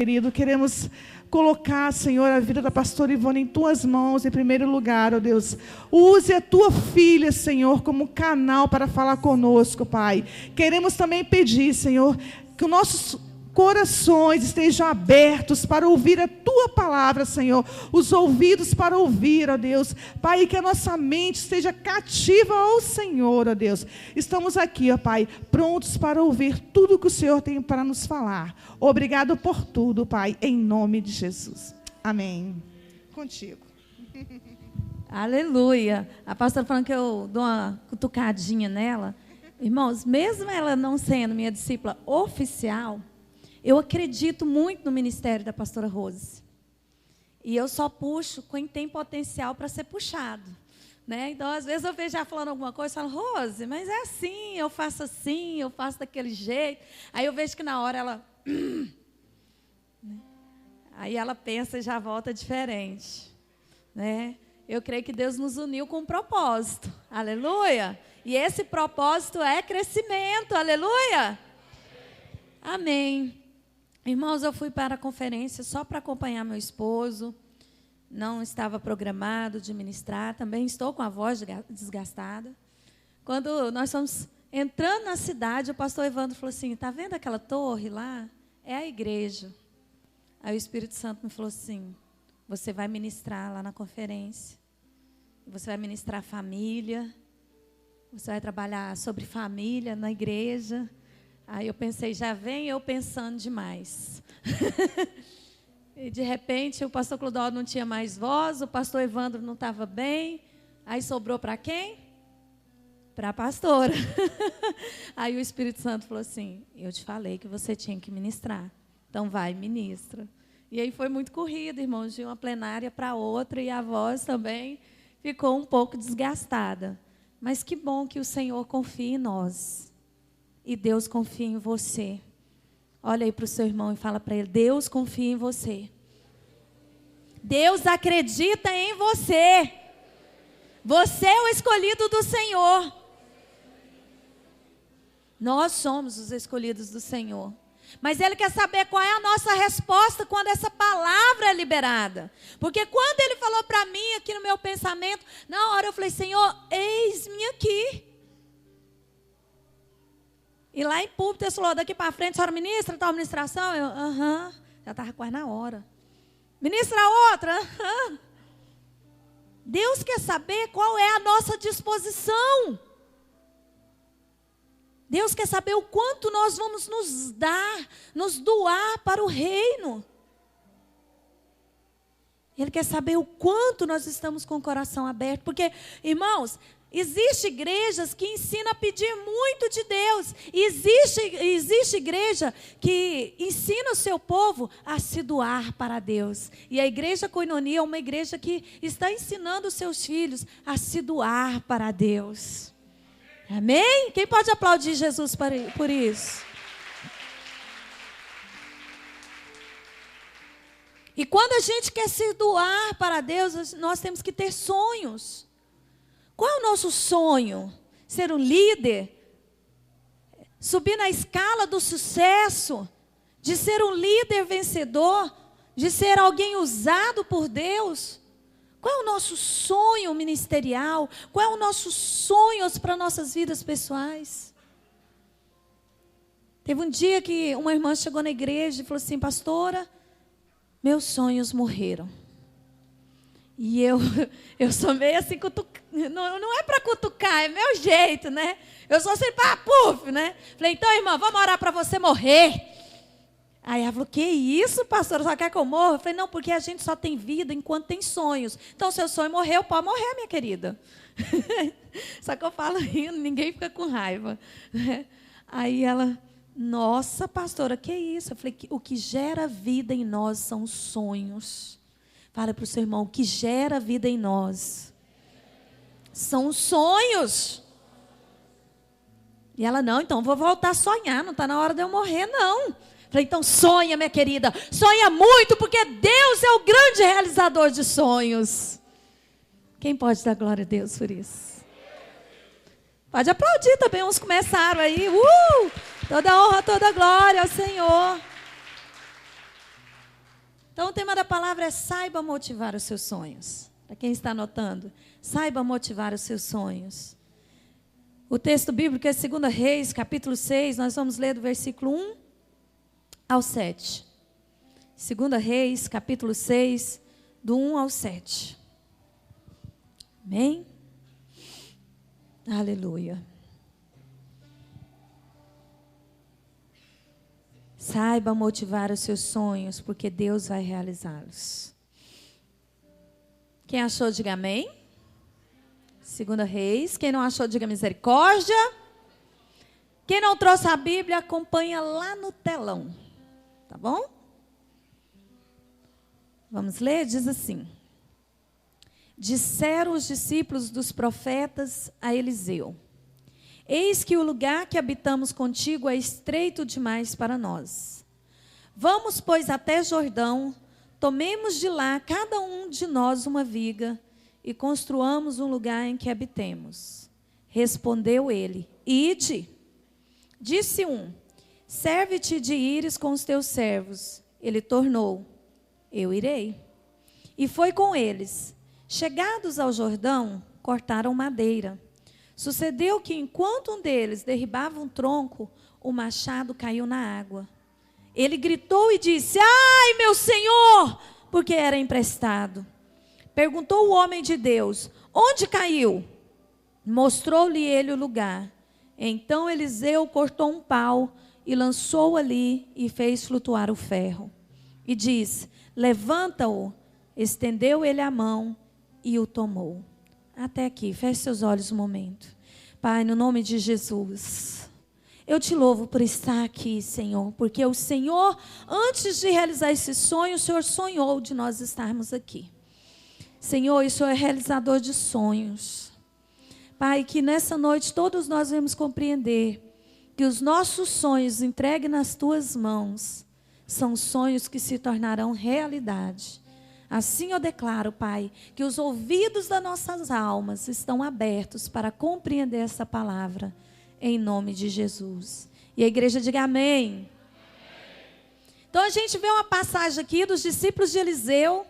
Querido, queremos colocar, Senhor, a vida da pastora Ivone em Tuas mãos, em primeiro lugar, ó Deus. Use a Tua filha, Senhor, como canal para falar conosco, Pai. Queremos também pedir, Senhor, que os nossos corações estejam abertos para ouvir a Tua palavra, Senhor. Os ouvidos para ouvir, ó Deus. Pai, que a nossa mente esteja cativa ao Senhor, ó Deus. Estamos aqui, ó Pai, prontos para ouvir tudo que o Senhor tem para nos falar. Obrigado por tudo, Pai, em nome de Jesus. Amém. Contigo. Aleluia. A pastora falando que eu dou uma cutucadinha nela. Irmãos, mesmo ela não sendo minha discípula oficial, eu acredito muito no ministério da pastora Rose. E eu só puxo quem tem potencial para ser puxado. Né? Então, às vezes, eu vejo ela falando alguma coisa e falo, Rose, mas é assim, eu faço daquele jeito. Aí eu vejo que na hora ela... Aí ela pensa e já volta diferente. Né? Eu creio que Deus nos uniu com um propósito. Aleluia! E esse propósito é crescimento. Aleluia! Amém. Irmãos, eu fui para a conferência só para acompanhar meu esposo. Não estava programado de ministrar. Também estou com a voz desgastada. Quando nós fomos entrando na cidade, o pastor Evandro falou assim, está vendo aquela torre lá? É a igreja. Aí o Espírito Santo me falou assim, você vai ministrar lá na conferência. Você vai ministrar a família. Você vai trabalhar sobre família na igreja. Aí eu pensei, já vem eu pensando demais. E de repente o pastor Clodoaldo não tinha mais voz, o pastor Evandro não estava bem. Aí sobrou para quem? Para a pastora. Aí o Espírito Santo falou assim, eu te falei que você tinha que ministrar. Então vai, ministra. E aí foi muito corrido, irmãos, de uma plenária para outra, e a voz também ficou um pouco desgastada. Mas que bom que o Senhor confia em nós. E Deus confia em você. Olha aí para o seu irmão e fala para ele, Deus confia em você. Deus acredita em você. Você é o escolhido do Senhor. Nós somos os escolhidos do Senhor. Mas Ele quer saber qual é a nossa resposta quando essa palavra é liberada. Porque quando Ele falou para mim aqui no meu pensamento, na hora eu falei, Senhor, eis-me aqui. E lá em púlpito, ele falou, daqui para frente, a senhora ministra tal ministração? Eu, já estava quase na hora. Ministra outra? Deus quer saber qual é a nossa disposição. Deus quer saber o quanto nós vamos nos doar para o reino. Ele quer saber o quanto nós estamos com o coração aberto. Porque, irmãos, existem igrejas que ensinam a pedir muito de Deus. Existe igreja que ensina o seu povo a se doar para Deus. E a igreja Koinonia é uma igreja que está ensinando os seus filhos a se doar para Deus. Amém? Quem pode aplaudir Jesus por isso? E quando a gente quer se doar para Deus, nós temos que ter sonhos. Qual é o nosso sonho? Ser um líder? Subir na escala do sucesso? De ser um líder vencedor? De ser alguém usado por Deus? Qual é o nosso sonho ministerial? Qual é o nosso sonho para nossas vidas pessoais? Teve um dia que uma irmã chegou na igreja e falou assim, pastora, meus sonhos morreram. E eu sou meio assim, não é para cutucar, é meu jeito, né? Eu sou assim, puf, né? Falei, então, irmã, vamos orar para você morrer. Aí ela falou, que isso, pastora, só quer que eu morra? Eu falei, não, porque a gente só tem vida enquanto tem sonhos. Então, seu sonho morreu, pode morrer, minha querida. Só que eu falo rindo, ninguém fica com raiva. Aí ela, nossa, pastora, que isso? Eu falei, o que gera vida em nós são os sonhos. Fala para o seu irmão, o que gera vida em nós são os sonhos. E ela, não, então vou voltar a sonhar, não está na hora de eu morrer, não. Falei, então sonha, minha querida, sonha muito, porque Deus é o grande realizador de sonhos. Quem pode dar glória a Deus por isso? Pode aplaudir também, uns começaram aí. Toda honra, toda glória ao Senhor. Então, o tema da palavra é saiba motivar os seus sonhos. Para quem está anotando, saiba motivar os seus sonhos. O texto bíblico é 2 Reis, capítulo 6, nós vamos ler do versículo 1 ao 7. 2 Reis, capítulo 6, do 1 ao 7. Amém? Aleluia. Saiba motivar os seus sonhos, porque Deus vai realizá-los. Quem achou, diga amém. 2 Reis. Quem não achou, diga misericórdia. Quem não trouxe a Bíblia, acompanha lá no telão. Tá bom? Vamos ler? Diz assim. Disseram os discípulos dos profetas a Eliseu: eis que o lugar que habitamos contigo é estreito demais para nós. Vamos, pois, até Jordão, tomemos de lá cada um de nós uma viga e construamos um lugar em que habitemos. Respondeu ele: ide. Disse um: serve-te de ires com os teus servos. Ele tornou: eu irei. E foi com eles. Chegados ao Jordão, cortaram madeira. Sucedeu que, enquanto um deles derribava um tronco, o machado caiu na água. Ele gritou e disse: ai, meu senhor! Porque era emprestado. Perguntou o homem de Deus: onde caiu? Mostrou-lhe ele o lugar. Então Eliseu cortou um pau e lançou ali e fez flutuar o ferro. E disse: levanta-o. Estendeu ele a mão e o tomou. Até aqui, feche seus olhos um momento. Pai, no nome de Jesus, eu te louvo por estar aqui, Senhor, porque o Senhor, antes de realizar esse sonho, o Senhor sonhou de nós estarmos aqui. Senhor, o Senhor é realizador de sonhos. Pai, que nessa noite todos nós vamos compreender que os nossos sonhos entregues nas tuas mãos são sonhos que se tornarão realidade. Assim eu declaro, Pai, que os ouvidos das nossas almas estão abertos para compreender essa palavra, em nome de Jesus. E a igreja diga amém. Então a gente vê uma passagem aqui dos discípulos de Eliseu,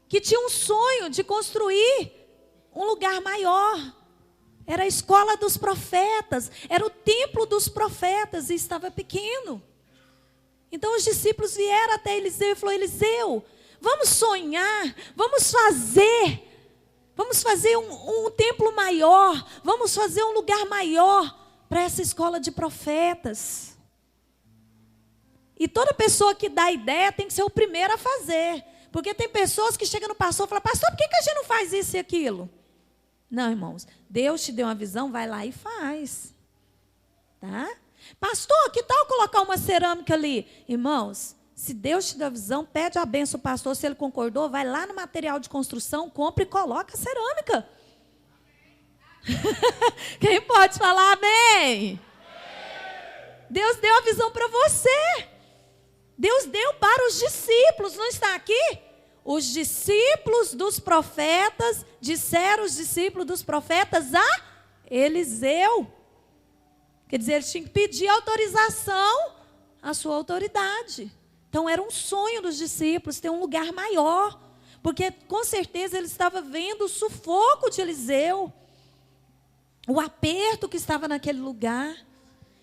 que tinham um sonho de construir um lugar maior. Era a escola dos profetas, era o templo dos profetas e estava pequeno. Então os discípulos vieram até Eliseu e falaram: Eliseu, vamos sonhar, vamos fazer um templo maior, vamos fazer um lugar maior para essa escola de profetas. E toda pessoa que dá ideia tem que ser o primeiro a fazer, porque tem pessoas que chegam no pastor e falam: pastor, por que a gente não faz isso e aquilo? Não, irmãos, Deus te deu uma visão, vai lá e faz. Tá? Pastor, que tal colocar uma cerâmica ali? Irmãos, se Deus te deu a visão, pede a benção ao pastor. Se ele concordou, vai lá no material de construção, compra e coloca a cerâmica. Quem pode falar amém? Deus deu a visão para você. Deus deu para os discípulos, não está aqui? Os discípulos dos profetas, disseram os discípulos dos profetas a Eliseu. Quer dizer, eles tinham que pedir autorização à sua autoridade. Então era um sonho dos discípulos ter um lugar maior, porque com certeza eles estavam vendo o sufoco de Eliseu, o aperto que estava naquele lugar.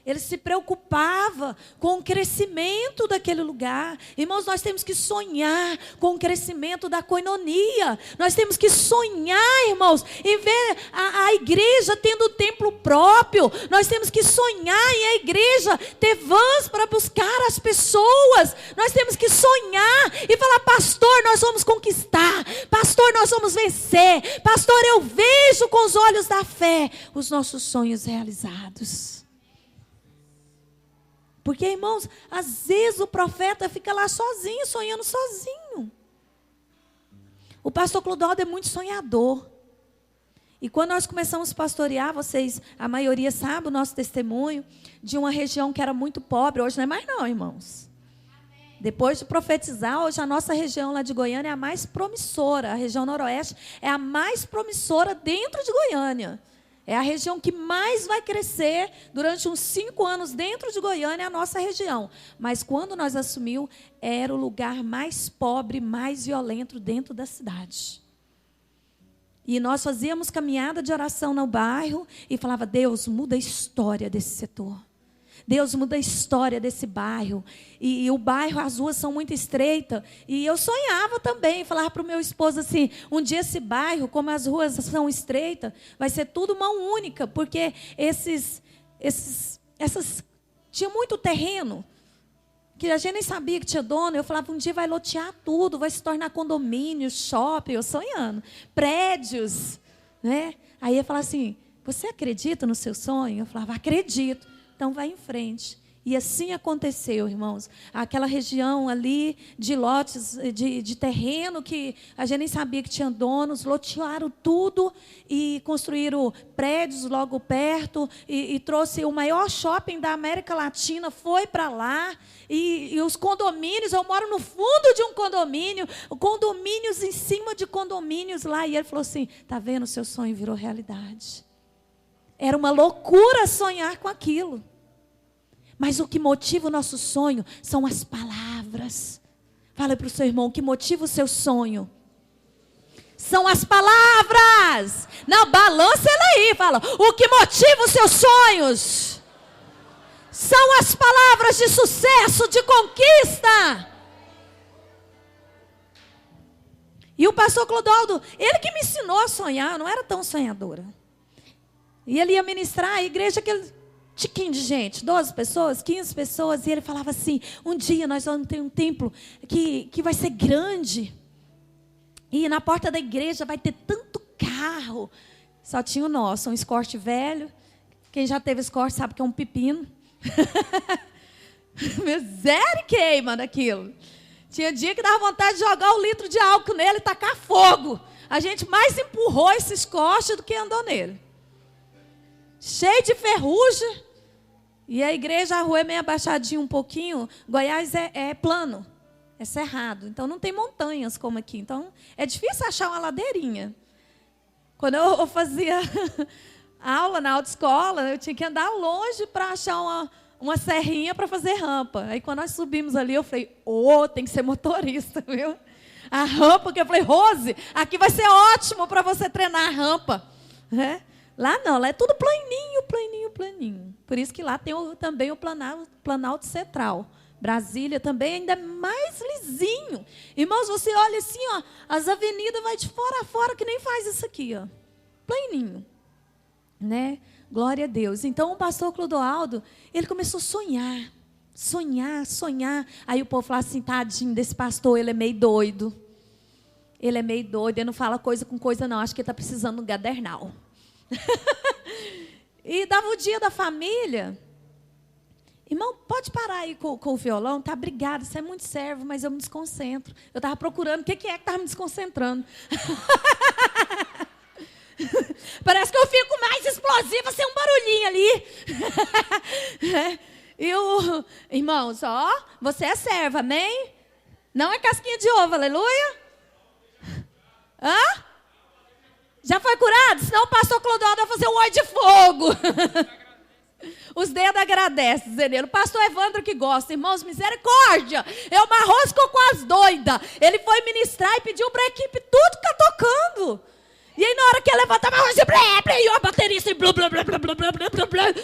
Ele se preocupava com o crescimento daquele lugar. Irmãos, nós temos que sonhar com o crescimento da coinonia. Nós temos que sonhar, irmãos, em ver a igreja tendo um templo próprio. Nós temos que sonhar em a igreja ter vans para buscar as pessoas. Nós temos que sonhar e falar: pastor, nós vamos conquistar. Pastor, nós vamos vencer. Pastor, eu vejo com os olhos da fé os nossos sonhos realizados. Porque, irmãos, às vezes o profeta fica lá sozinho, sonhando sozinho. O pastor Clodoaldo é muito sonhador. E quando nós começamos a pastorear, vocês, a maioria sabe o nosso testemunho, de uma região que era muito pobre. Hoje não é mais não, irmãos. Depois de profetizar, hoje a nossa região lá de Goiânia é a mais promissora. A região noroeste é a mais promissora dentro de Goiânia. É a região que mais vai crescer durante uns 5 anos dentro de Goiânia, é a nossa região. Mas quando nós assumimos, era o lugar mais pobre, mais violento dentro da cidade. E nós fazíamos caminhada de oração no bairro e falava, Deus, muda a história desse setor. Deus, muda a história desse bairro. E o bairro, as ruas são muito estreitas. E eu sonhava também, falava para o meu esposo assim, um dia esse bairro, como as ruas são estreitas, vai ser tudo mão única, porque tinha muito terreno, que a gente nem sabia que tinha dono. Eu falava, um dia vai lotear tudo, vai se tornar condomínio, shopping, eu sonhando, prédios, né? Aí ele falava assim, você acredita no seu sonho? Eu falava, acredito. Então, vai em frente. E assim aconteceu, irmãos. Aquela região ali de lotes, de terreno, que a gente nem sabia que tinha donos, lotearam tudo e construíram prédios logo perto e trouxe o maior shopping da América Latina, foi para lá. E os condomínios, eu moro no fundo de um condomínio, condomínios em cima de condomínios lá. E ele falou assim, está vendo, seu sonho virou realidade. Era uma loucura sonhar com aquilo. Mas o que motiva o nosso sonho são as palavras. Fala para o seu irmão, o que motiva o seu sonho são as palavras. Não, balança ela aí, fala. O que motiva os seus sonhos são as palavras de sucesso, de conquista. E o pastor Clodoaldo, ele que me ensinou a sonhar, eu não era tão sonhadora. E ele ia ministrar a igreja, aquele tiquinho de gente, 12 pessoas, 15 pessoas, e ele falava assim, um dia nós vamos ter um templo que vai ser grande, e na porta da igreja vai ter tanto carro. Só tinha o nosso, um Escort velho. Quem já teve Escort sabe que é um pepino. Miséria queima daquilo. Tinha dia que dava vontade de jogar 1 litro de álcool nele e tacar fogo. A gente mais empurrou esse Escort do que andou nele. Cheio de ferrugem. E a igreja, a rua é meio abaixadinha um pouquinho. Goiás é plano, é cerrado. Então não tem montanhas como aqui. Então é difícil achar uma ladeirinha. Quando eu fazia aula na autoescola, eu tinha que andar longe para achar uma serrinha para fazer rampa. Aí quando nós subimos ali, eu falei, tem que ser motorista, viu? A rampa, que eu falei, Rose, aqui vai ser ótimo para você treinar a rampa. Né? Lá não, lá é tudo planinho, planinho, planinho. Por isso que lá tem também o Planalto Central. Brasília também ainda é mais lisinho. Irmãos, você olha assim, ó, as avenidas vai de fora a fora, que nem faz isso aqui, ó. Planinho. Né? Glória a Deus. Então o pastor Clodoaldo, ele começou a sonhar. Sonhar, sonhar. Aí o povo fala assim, tadinho desse pastor, ele é meio doido. Ele é meio doido, ele não fala coisa com coisa não, acho que ele está precisando de um gadernal. E dava o dia da família. Irmão, pode parar aí com o violão? Tá, obrigada, você é muito servo, mas eu me desconcentro. Eu estava procurando o que é que estava me desconcentrando. Parece que eu fico mais explosiva sem um barulhinho ali. Irmãos, ó, você é serva, amém? Não é casquinha de ovo, aleluia? Hã? Já foi curado? Senão o pastor Clodoaldo vai fazer um óleo de fogo. Os dedos agradecem, dizendo, o pastor Evandro que gosta. Irmãos, misericórdia. Eu me arrosco com as doidas. Ele foi ministrar e pediu para a equipe tudo ficar tocando. E aí na hora que ele levantava, e a baterista, blá, blá, blá, blá, blá, blá, blá, blá.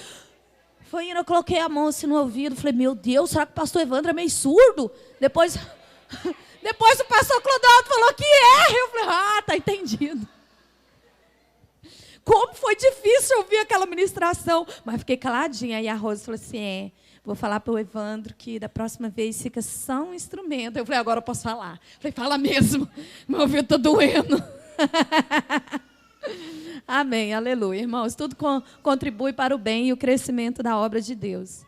Foi indo, eu coloquei a mão assim no ouvido. Falei, meu Deus, será que o pastor Evandro é meio surdo? Depois o pastor Clodoaldo falou que é. Eu falei, tá entendido. Como foi difícil ouvir aquela ministração. Mas fiquei caladinha. Aí a Rose falou assim, vou falar para o Evandro que da próxima vez fica só um instrumento. Eu falei, agora eu posso falar. Eu falei, fala mesmo. Meu ouvido está doendo. Amém, aleluia. Irmãos, tudo contribui para o bem e o crescimento da obra de Deus.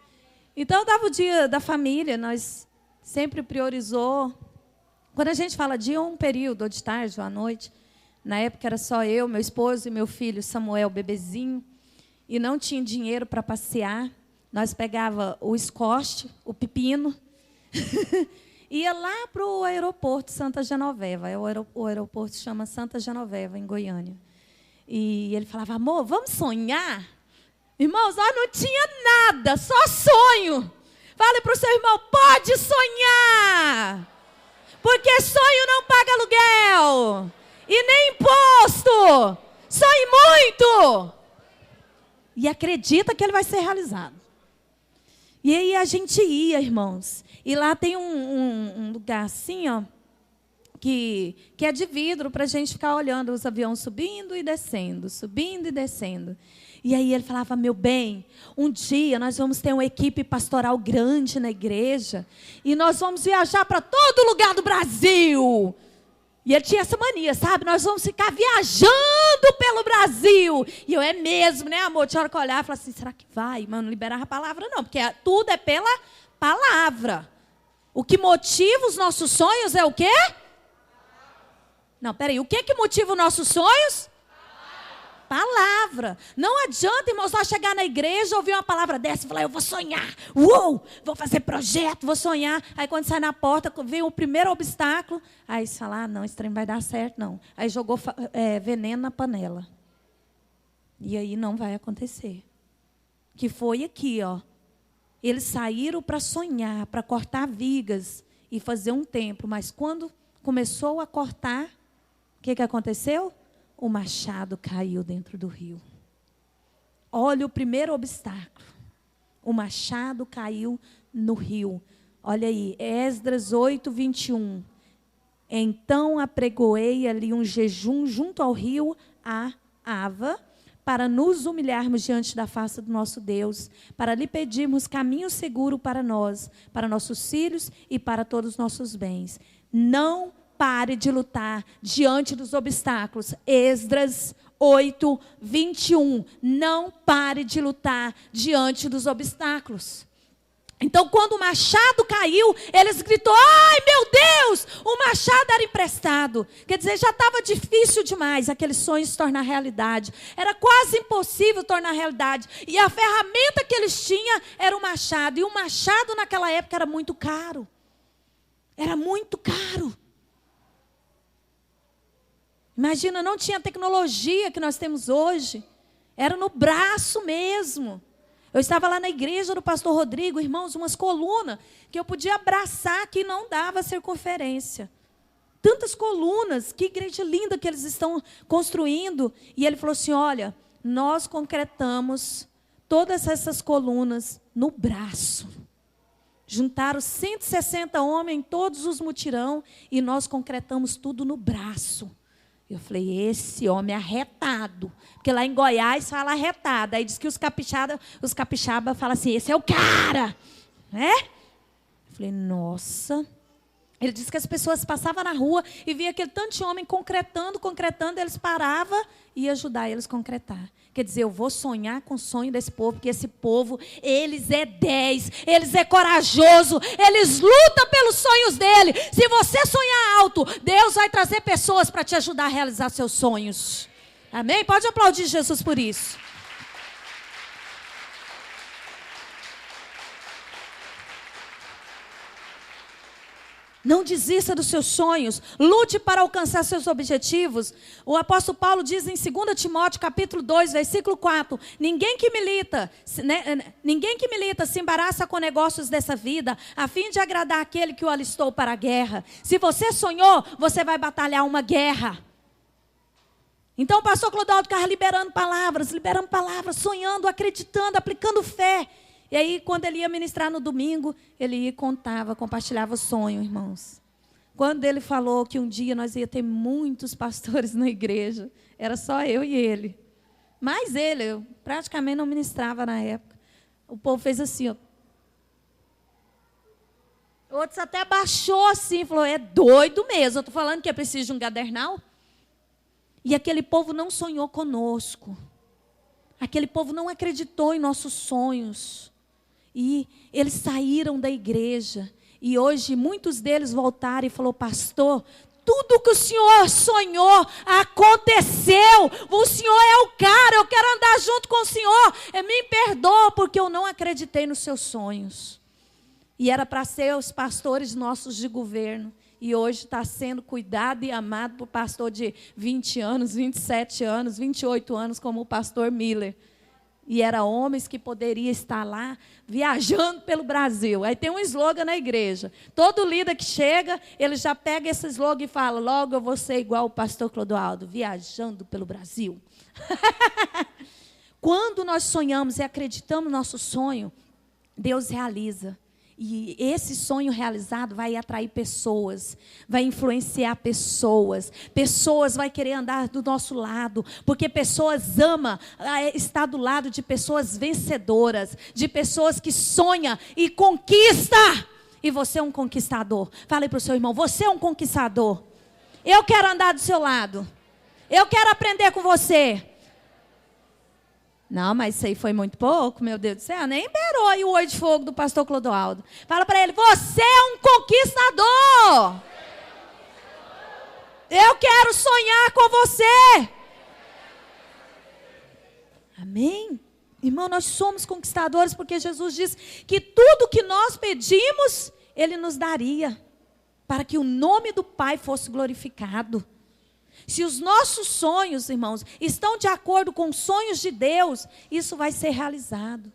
Então, dava o dia da família. Nós sempre priorizou. Quando a gente fala dia, um período, ou de tarde, ou à noite. Na época era só eu, meu esposo e meu filho Samuel, bebezinho, e não tinha dinheiro para passear. Nós pegava o Escort, o pepino, ia lá para o aeroporto Santa Genoveva. O aeroporto chama Santa Genoveva, em Goiânia. E ele falava, amor, vamos sonhar? Irmãos, nós não tinha nada, só sonho. Fale para o seu irmão, pode sonhar. Porque sonho não paga aluguel. E nem imposto. Sonhe muito. E acredita que ele vai ser realizado. E aí a gente ia, irmãos. E lá tem um lugar assim, ó. Que é de vidro para a gente ficar olhando os aviões subindo e descendo. Subindo e descendo. E aí ele falava, meu bem, um dia nós vamos ter uma equipe pastoral grande na igreja. E nós vamos viajar para todo lugar do Brasil. E ele tinha essa mania, sabe? Nós vamos ficar viajando pelo Brasil. E eu, é mesmo, né, amor? Tinha hora que eu olhava e falava assim, será que vai? Mas não liberava a palavra não, porque tudo é pela palavra. O que motiva os nossos sonhos é o quê? Não, peraí, o que motiva os nossos sonhos? Palavra. Não adianta, irmãos, só chegar na igreja, ouvir uma palavra dessa e falar, eu vou sonhar, vou fazer projeto, vou sonhar. Aí quando sai na porta, vem o primeiro obstáculo, aí você fala, não, esse trem vai dar certo, não. Aí jogou veneno na panela. E aí não vai acontecer. Que foi aqui, ó. Eles saíram para sonhar, para cortar vigas e fazer um templo. Mas quando começou a cortar, o que aconteceu? O machado caiu dentro do rio. Olha o primeiro obstáculo. O machado caiu no rio. Olha aí, Esdras 8, 21. Então apregoei ali um jejum junto ao rio Ava, para nos humilharmos diante da face do nosso Deus, para lhe pedirmos caminho seguro para nós, para nossos filhos e para todos os nossos bens. Não pare de lutar diante dos obstáculos. Esdras 8, 21. Não pare de lutar diante dos obstáculos. Então, quando o machado caiu, eles gritou, ai meu Deus, o machado era emprestado. Quer dizer, já estava difícil demais aquele sonho se tornar realidade. Era quase impossível tornar realidade. E a ferramenta que eles tinham era o machado. E o machado naquela época era muito caro. Era muito caro. Imagina, não tinha a tecnologia que nós temos hoje. Era no braço mesmo. Eu estava lá na igreja do pastor Rodrigo, irmãos, umas colunas que eu podia abraçar que não dava circunferência. Tantas colunas, que igreja linda que eles estão construindo. E ele falou assim, olha, nós concretamos todas essas colunas no braço. Juntaram 160 homens em todos os mutirão e nós concretamos tudo no braço. Eu falei, esse homem é arretado. Porque lá em Goiás fala arretado. Aí diz que os capixaba falam assim, esse é o cara. Né? Eu falei, nossa. Ele disse que as pessoas passavam na rua e via aquele tanto de homem concretando, eles paravam e iam ajudar eles a concretar. Quer dizer, eu vou sonhar com o sonho desse povo, porque esse povo, eles é 10, eles é corajoso, eles lutam pelos sonhos dele. Se você sonhar alto, Deus vai trazer pessoas para te ajudar a realizar seus sonhos. Amém? Pode aplaudir Jesus por isso. Não desista dos seus sonhos. Lute para alcançar seus objetivos. O apóstolo Paulo diz em 2 Timóteo, capítulo 2, versículo 4. Ninguém que milita se embaraça com negócios dessa vida, a fim de agradar aquele que o alistou para a guerra. Se você sonhou, você vai batalhar uma guerra. Então o pastor Clodoaldo ficava liberando palavras, sonhando, acreditando, aplicando fé. E aí, quando ele ia ministrar no domingo, ele ia e contava, compartilhava o sonho, irmãos. Quando ele falou que um dia nós ia ter muitos pastores na igreja, era só eu e ele. Mas eu praticamente não ministrava na época. O povo fez assim, ó. Outros até baixou assim, falou, é doido mesmo. Eu estou falando que é preciso de um gadernal. E aquele povo não sonhou conosco. Aquele povo não acreditou em nossos sonhos. E eles saíram da igreja. E hoje muitos deles voltaram e falaram, pastor, tudo que o senhor sonhou aconteceu. O senhor é o cara, eu quero andar junto com o senhor. Me perdoa porque eu não acreditei nos seus sonhos. E era para ser os pastores nossos de governo. e hoje está sendo cuidado e amado por pastor de 20 anos, 27 anos, 28 anos, como o pastor Miller. E eram homens que poderiam estar lá viajando pelo Brasil. Aí tem um slogan na igreja. Todo líder que chega, ele já pega esse slogan e fala: logo eu vou ser igual o pastor Clodoaldo, viajando pelo Brasil. Quando nós sonhamos e acreditamos no nosso sonho, Deus realiza. E esse sonho realizado vai atrair pessoas, vai influenciar pessoas. Pessoas vão querer andar do nosso lado, porque pessoas amam estar do lado de pessoas vencedoras, de pessoas que sonham e conquistam. E você é um conquistador. Fale para o seu irmão: você é um conquistador. Eu quero andar do seu lado. Eu quero aprender com você. Não, mas isso aí foi muito pouco, meu Deus do céu. Nem beirou aí o olho de fogo do pastor Clodoaldo. Fala para ele: você é um conquistador. Eu quero sonhar com você. Amém? Irmão, nós somos conquistadores porque Jesus diz que tudo que nós pedimos, Ele nos daria, para que o nome do Pai fosse glorificado. Se os nossos sonhos, irmãos, estão de acordo com os sonhos de Deus, isso vai ser realizado.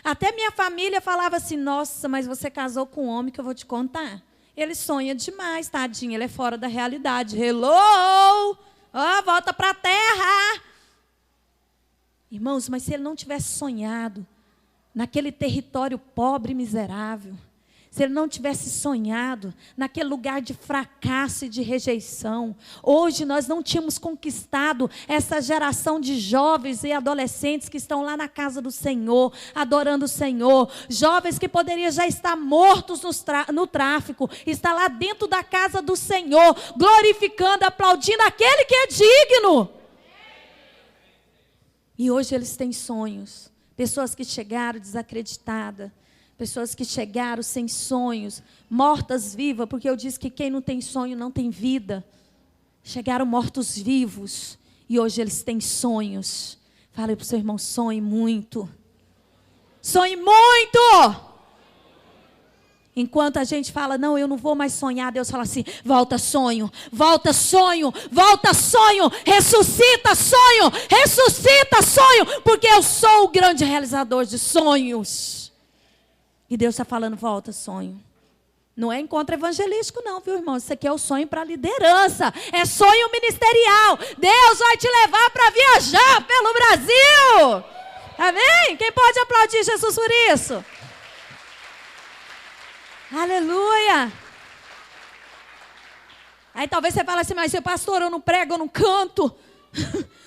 Até minha família falava assim: nossa, mas você casou com um homem que eu vou te contar. Ele sonha demais, tadinho, ele é fora da realidade. Hello! Volta para a terra. Irmãos, mas se ele não tivesse sonhado naquele território pobre e miserável, se ele não tivesse sonhado naquele lugar de fracasso e de rejeição, hoje nós não tínhamos conquistado essa geração de jovens e adolescentes que estão lá na casa do Senhor, adorando o Senhor. Jovens que poderiam já estar mortos no tráfico, estar lá dentro da casa do Senhor, glorificando, aplaudindo aquele que é digno. E hoje eles têm sonhos. Pessoas que chegaram desacreditadas. Pessoas que chegaram sem sonhos, mortas vivas, porque eu disse que quem não tem sonho não tem vida. Chegaram mortos vivos e hoje eles têm sonhos. Fale para o seu irmão: sonhe muito. Sonhe muito! Enquanto a gente fala: não, eu não vou mais sonhar, Deus fala assim: volta sonho, volta sonho, volta sonho, ressuscita sonho, porque eu sou o grande realizador de sonhos. E Deus está falando: volta sonho. Não é encontro evangelístico não, viu, irmão? Isso aqui é o sonho para liderança. É sonho ministerial. Deus vai te levar para viajar pelo Brasil. Amém? Quem pode aplaudir Jesus por isso? Aleluia. Aí talvez você fale assim: mas pastor, eu não prego, eu não canto.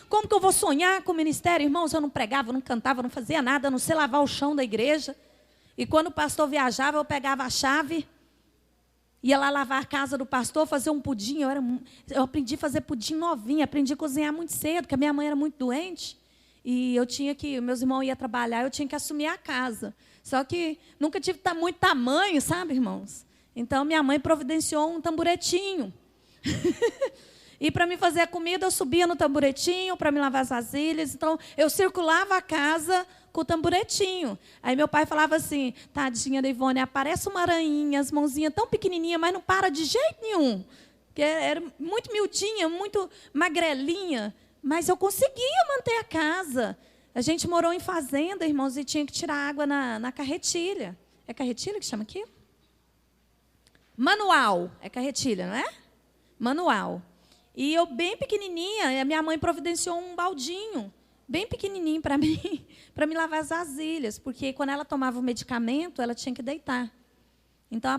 Como que eu vou sonhar com o ministério? Irmãos, eu não pregava, eu não cantava, eu não fazia nada, eu não sei lavar o chão da igreja. E quando o pastor viajava, eu pegava a chave, ia lá lavar a casa do pastor, fazer um pudim. Eu aprendi a fazer pudim novinha, aprendi a cozinhar muito cedo, porque a minha mãe era muito doente. E meus irmãos iam trabalhar, eu tinha que assumir a casa. Só que nunca tive muito tamanho, sabe, irmãos? Então, minha mãe providenciou um tamburetinho. E para me fazer a comida, eu subia no tamburetinho, para me lavar as vasilhas. Então, eu circulava a casa com o tamburetinho. Aí meu pai falava assim: tadinha da Ivone, aparece uma aranhinha, as mãozinhas tão pequenininhas, mas não para de jeito nenhum. Porque era muito miudinha, muito magrelinha, mas eu conseguia manter a casa. A gente morou em fazenda, irmãos, e tinha que tirar água na carretilha. É carretilha que chama aqui? Manual. É carretilha, não é? Manual. E eu bem pequenininha, a minha mãe providenciou um baldinho, bem pequenininho para mim, para me lavar as vasilhas, porque quando ela tomava o medicamento, ela tinha que deitar. Então,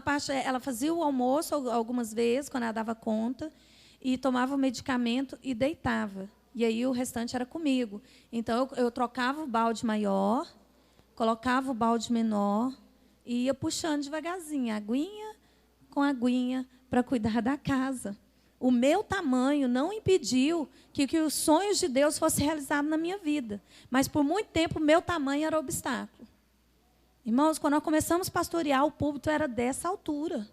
ela fazia o almoço algumas vezes, quando ela dava conta, e tomava o medicamento e deitava. E aí o restante era comigo. Então, eu trocava o balde maior, colocava o balde menor e ia puxando devagarzinho, aguinha com aguinha, para cuidar da casa. O meu tamanho não impediu que os sonhos de Deus fossem realizados na minha vida. Mas, por muito tempo, o meu tamanho era obstáculo. Irmãos, quando nós começamos a pastorear, o púlpito era dessa altura.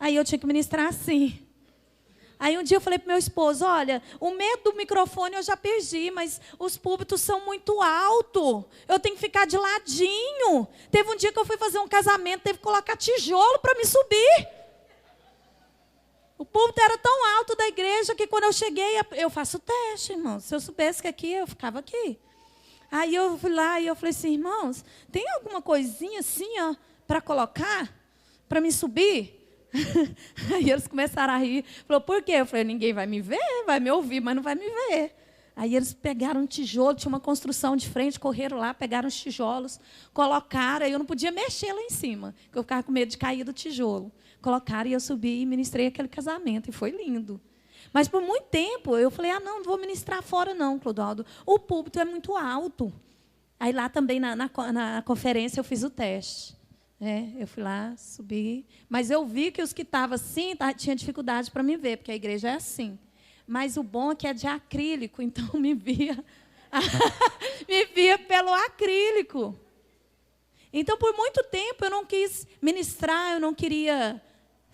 Aí eu tinha que ministrar assim. Aí um dia eu falei para meu esposo, olha, o medo do microfone eu já perdi, mas os púlpitos são muito altos. Eu tenho que ficar de ladinho. Teve um dia que eu fui fazer um casamento, teve que colocar tijolo para me subir. O púlpito era tão alto da igreja que quando eu cheguei, eu faço teste, irmão. Se eu soubesse que aqui, eu ficava aqui. Aí eu fui lá e eu falei assim, irmãos, tem alguma coisinha assim, ó, para colocar? Para me subir? Aí eles começaram a rir. Falou, por quê? Eu falei, ninguém vai me ver, vai me ouvir, mas não vai me ver. Aí eles pegaram um tijolo, tinha uma construção de frente, correram lá, pegaram os tijolos, colocaram, aí eu não podia mexer lá em cima, porque eu ficava com medo de cair do tijolo. Colocaram e eu subi e ministrei aquele casamento, e foi lindo. Mas por muito tempo eu falei, não vou ministrar fora não, Clodoaldo. O púlpito é muito alto. Aí lá também na conferência eu fiz o teste. Eu fui lá, subi. Mas eu vi que os que estavam assim, tinham dificuldade para me ver, porque a igreja é assim. Mas o bom é que é de acrílico, então me via pelo acrílico. Então, por muito tempo, eu não quis ministrar, eu não queria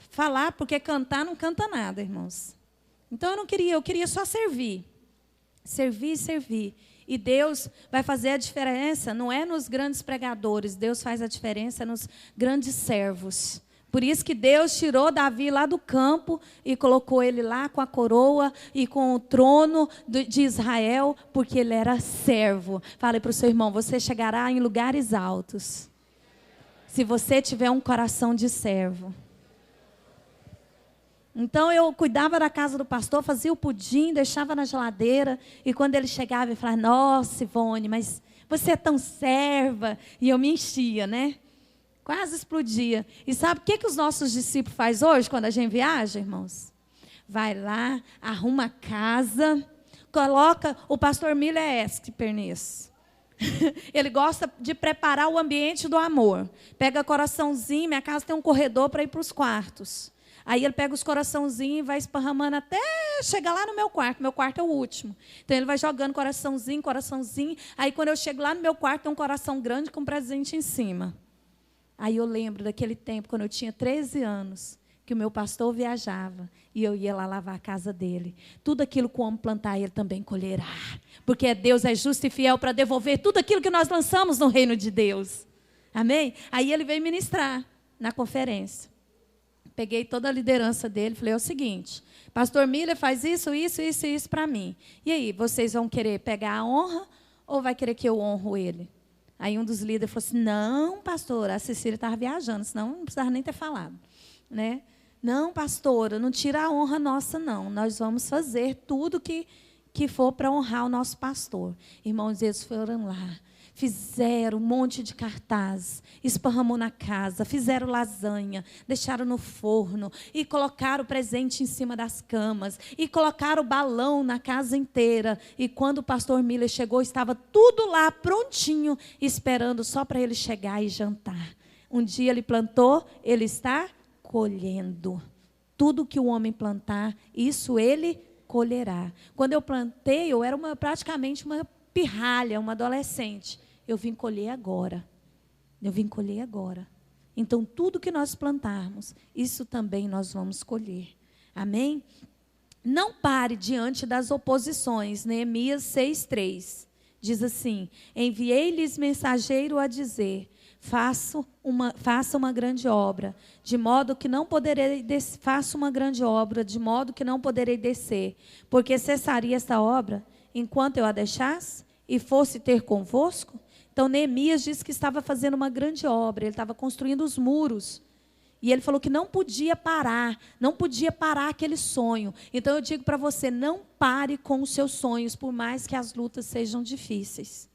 falar, porque cantar não canta nada, irmãos. Então, eu queria só servir. Servir. E Deus vai fazer a diferença, não é nos grandes pregadores, Deus faz a diferença nos grandes servos. Por isso que Deus tirou Davi lá do campo e colocou ele lá com a coroa e com o trono de Israel, porque ele era servo. Fale para o seu irmão, você chegará em lugares altos, se você tiver um coração de servo. Então, eu cuidava da casa do pastor, fazia o pudim, deixava na geladeira. E quando ele chegava, eu falava, nossa, Ivone, mas você é tão serva. E eu me enchia, né? Quase explodia. E sabe o que os nossos discípulos fazem hoje, quando a gente viaja, irmãos? Vai lá, arruma a casa, coloca... O pastor Miller é Pernês. Ele gosta de preparar o ambiente do amor. Pega coraçãozinho, minha casa tem um corredor para ir para os quartos. Aí ele pega os coraçãozinhos e vai esparramando até chegar lá no meu quarto. Meu quarto é o último. Então ele vai jogando coraçãozinho. Aí quando eu chego lá no meu quarto, tem um coração grande com um presente em cima. Aí eu lembro daquele tempo, quando eu tinha 13 anos, que o meu pastor viajava e eu ia lá lavar a casa dele. Tudo aquilo que o homem plantar, ele também colherá. Porque Deus é justo e fiel para devolver tudo aquilo que nós lançamos no reino de Deus. Amém? Aí ele veio ministrar na conferência. Peguei toda a liderança dele, falei, é o seguinte, pastor Miller faz isso para mim. E aí, vocês vão querer pegar a honra ou vai querer que eu honro ele? Aí um dos líderes falou assim, não, pastora, a Cecília estava viajando, senão não precisava nem ter falado. Né? Não, pastora, não tira a honra nossa, não. Nós vamos fazer tudo que for para honrar o nosso pastor. Irmãos, eles foram lá. Fizeram um monte de cartaz, esparramou na casa, fizeram lasanha, deixaram no forno e colocaram o presente em cima das camas e colocaram o balão na casa inteira. E quando o pastor Miller chegou, estava tudo lá prontinho, esperando só para ele chegar e jantar. Um dia ele plantou, ele está colhendo. Tudo que o homem plantar, isso ele colherá. Quando eu plantei, eu era praticamente uma pirralha, uma adolescente. Eu vim colher agora. Então, tudo que nós plantarmos, isso também nós vamos colher. Amém? Não pare diante das oposições. Neemias 6:3 diz assim, enviei-lhes mensageiro a dizer, faça uma grande obra, de modo que não poderei faça uma grande obra, de modo que não poderei descer, porque cessaria esta obra enquanto eu a deixasse e fosse ter convosco? Então, Neemias disse que estava fazendo uma grande obra, ele estava construindo os muros. E ele falou que não podia parar aquele sonho. Então, eu digo para você, não pare com os seus sonhos, por mais que as lutas sejam difíceis.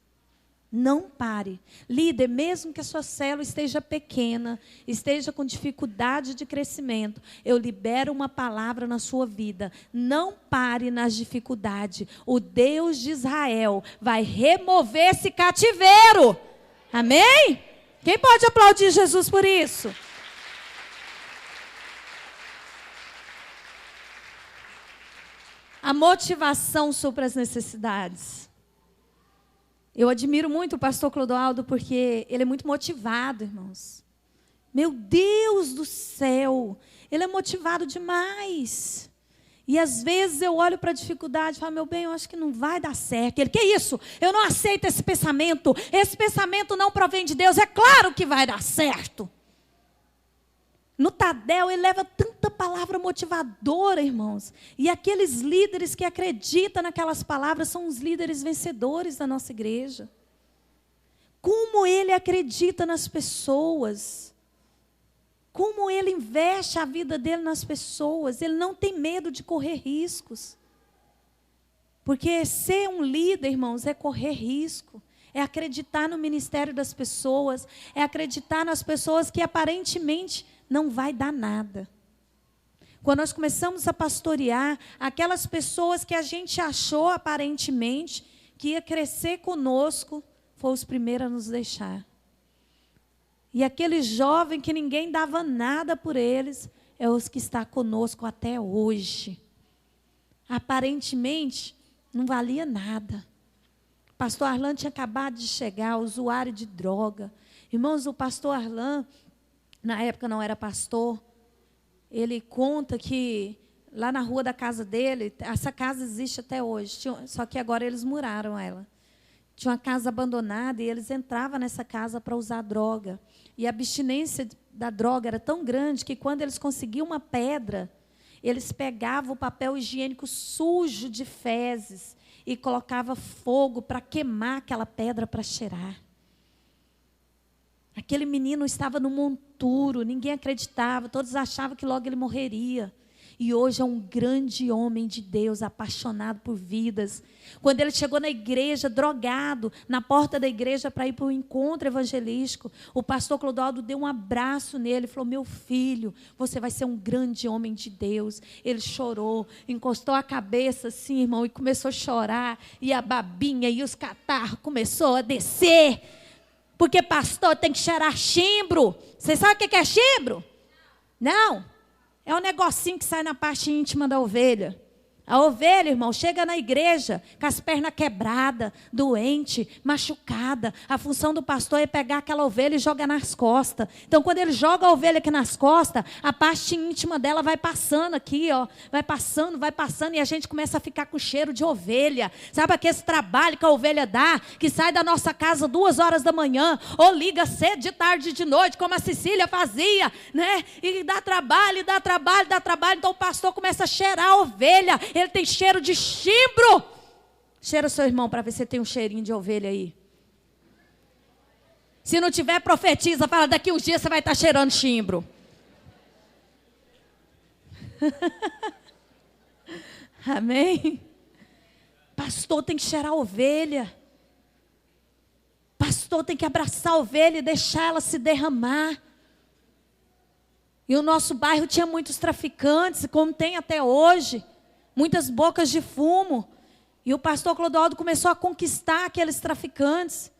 Não pare. Líder, mesmo que a sua célula esteja pequena, esteja com dificuldade de crescimento, eu libero uma palavra na sua vida. Não pare nas dificuldades. O Deus de Israel vai remover esse cativeiro. Amém? Quem pode aplaudir Jesus por isso? A motivação supra as necessidades. Eu admiro muito o pastor Clodoaldo porque ele é muito motivado, irmãos. Meu Deus do céu, ele é motivado demais. E às vezes eu olho para a dificuldade e falo, meu bem, eu acho que não vai dar certo. Ele, que isso? Eu não aceito esse pensamento. Esse pensamento não provém de Deus. É claro que vai dar certo. No Tadel, ele leva tanta palavra motivadora, irmãos. E aqueles líderes que acreditam naquelas palavras são os líderes vencedores da nossa igreja. Como ele acredita nas pessoas. Como ele investe a vida dele nas pessoas. Ele não tem medo de correr riscos. Porque ser um líder, irmãos, é correr risco. É acreditar no ministério das pessoas. É acreditar nas pessoas que aparentemente não vai dar nada. Quando nós começamos a pastorear, aquelas pessoas que a gente achou aparentemente que ia crescer conosco, foram os primeiros a nos deixar. E aquele jovem que ninguém dava nada por eles, é os que está conosco até hoje. Aparentemente, não valia nada. O pastor Arlan tinha acabado de chegar, usuário de droga. Irmãos, o pastor Arlan, na época não era pastor, ele conta que lá na rua da casa dele, essa casa existe até hoje, só que agora eles muraram ela. Tinha uma casa abandonada e eles entravam nessa casa para usar droga. E a abstinência da droga era tão grande que quando eles conseguiam uma pedra, eles pegavam o papel higiênico sujo de fezes e colocavam fogo para queimar aquela pedra para cheirar. Aquele menino estava no monturo, ninguém acreditava, todos achavam que logo ele morreria. E hoje é um grande homem de Deus, apaixonado por vidas. Quando ele chegou na igreja, drogado, na porta da igreja para ir para o encontro evangelístico, o pastor Clodoaldo deu um abraço nele e falou, meu filho, você vai ser um grande homem de Deus. Ele chorou, encostou a cabeça assim, irmão, e começou a chorar. E a babinha e os catarros começou a descer. Porque pastor tem que cheirar chimbro. Você sabe o que é chimbro? Não. É um negocinho que sai na parte íntima da ovelha. A ovelha, irmão, chega na igreja com as pernas quebradas, doente, machucada. A função do pastor é pegar aquela ovelha e jogar nas costas. Então, quando ele joga a ovelha aqui nas costas, a parte íntima dela vai passando aqui, ó. Vai passando, e a gente começa a ficar com cheiro de ovelha. Sabe aquele trabalho que a ovelha dá, que sai da nossa casa 2 horas da manhã, ou liga cedo, de tarde, de noite, como a Cecília fazia, né? E dá trabalho. Então, o pastor começa a cheirar a ovelha. Ele tem cheiro de chimbro. Cheira seu irmão para ver se tem um cheirinho de ovelha aí. Se não tiver, profetiza. Fala, daqui uns dias você vai estar cheirando chimbro. Amém? Pastor tem que cheirar a ovelha. Pastor tem que abraçar a ovelha e deixar ela se derramar. E o nosso bairro tinha muitos traficantes, como tem até hoje. Muitas bocas de fumo. E o pastor Clodoaldo começou a conquistar aqueles traficantes.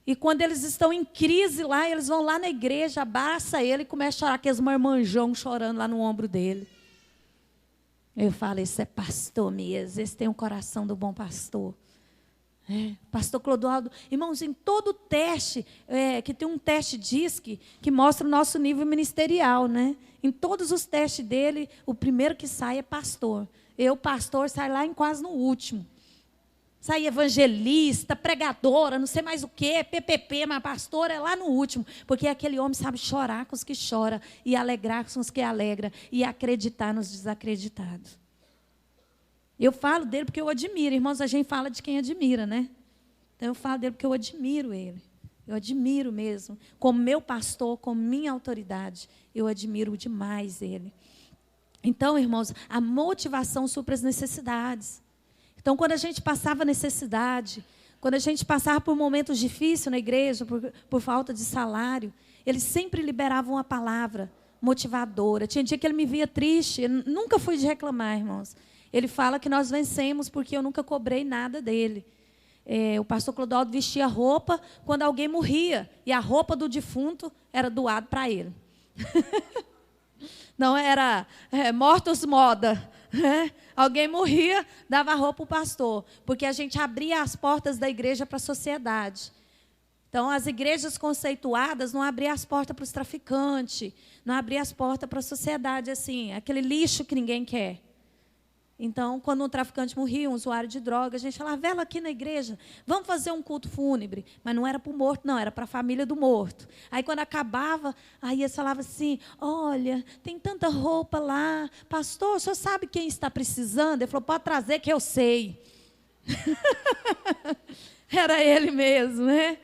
E quando eles estão em crise lá, eles vão lá na igreja, abraça ele e começa a chorar, aqueles marmanjão chorando lá no ombro dele. Eu falo, esse é pastor mesmo, esse tem o coração do bom pastor. Pastor Clodoaldo, irmãos, em todo teste, que tem um teste DISC, que mostra o nosso nível ministerial, né? Em todos os testes dele, o primeiro que sai é pastor. Eu, pastor, saio lá em quase no último. Sai evangelista, pregadora, não sei mais o quê, PPP, mas pastor é lá no último. Porque aquele homem sabe chorar com os que choram, e alegrar com os que alegram, e acreditar nos desacreditados. Eu falo dele porque eu admiro. Irmãos, a gente fala de quem admira, né? Então eu falo dele porque eu admiro ele. Eu admiro mesmo. Como meu pastor, como minha autoridade, eu admiro demais ele. Então, irmãos, a motivação supra as necessidades. Então, quando a gente passava necessidade, quando a gente passava por momentos difíceis na igreja, por falta de salário, eles sempre liberavam uma palavra motivadora. Tinha dia que ele me via triste, eu nunca fui de reclamar, irmãos. Ele fala que nós vencemos porque eu nunca cobrei nada dele. O pastor Clodoaldo vestia roupa quando alguém morria, e a roupa do defunto era doada para ele. Não era mortos moda. Alguém morria, dava roupa para o pastor, porque a gente abria as portas da igreja para a sociedade. Então, as igrejas conceituadas não abriam as portas para os traficantes, não abriam as portas para a sociedade, assim, aquele lixo que ninguém quer. Então, quando um traficante morria, um usuário de droga, a gente falava, vela aqui na igreja, vamos fazer um culto fúnebre. Mas não era para o morto, não, era para a família do morto. Aí, quando acabava, aí eles falavam assim, olha, tem tanta roupa lá. Pastor, o senhor sabe quem está precisando? Ele falou, pode trazer que eu sei. Era ele mesmo, né?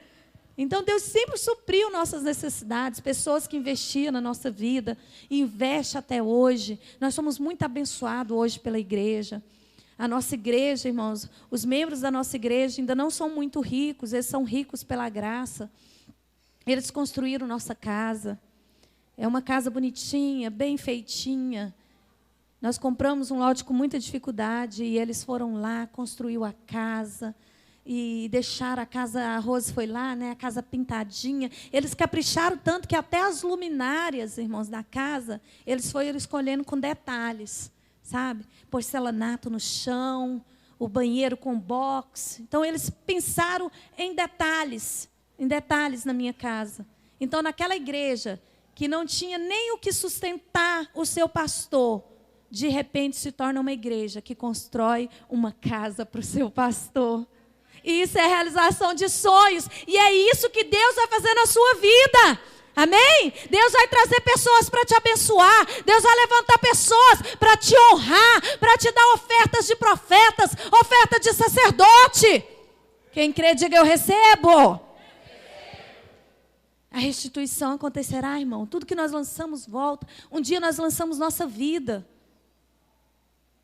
Então, Deus sempre supriu nossas necessidades, pessoas que investiam na nossa vida, investe até hoje. Nós somos muito abençoados hoje pela igreja. A nossa igreja, irmãos, os membros da nossa igreja ainda não são muito ricos, eles são ricos pela graça. Eles construíram nossa casa. É uma casa bonitinha, bem feitinha. Nós compramos um lote com muita dificuldade e eles foram lá, construiu a casa. E deixaram a casa, a Rose foi lá, né, a casa pintadinha. Eles capricharam tanto que até as luminárias, irmãos, da casa, eles foram escolhendo com detalhes, sabe? Porcelanato no chão, o banheiro com box. Então, eles pensaram em detalhes na minha casa. Então, naquela igreja, que não tinha nem o que sustentar o seu pastor, de repente se torna uma igreja que constrói uma casa para o seu pastor. E isso é realização de sonhos. E é isso que Deus vai fazer na sua vida. Amém? Deus vai trazer pessoas para te abençoar. Deus vai levantar pessoas para te honrar, para te dar ofertas de profetas, oferta de sacerdote. Quem crê, diga eu recebo. A restituição acontecerá, irmão. Tudo que nós lançamos volta. Um dia nós lançamos nossa vida.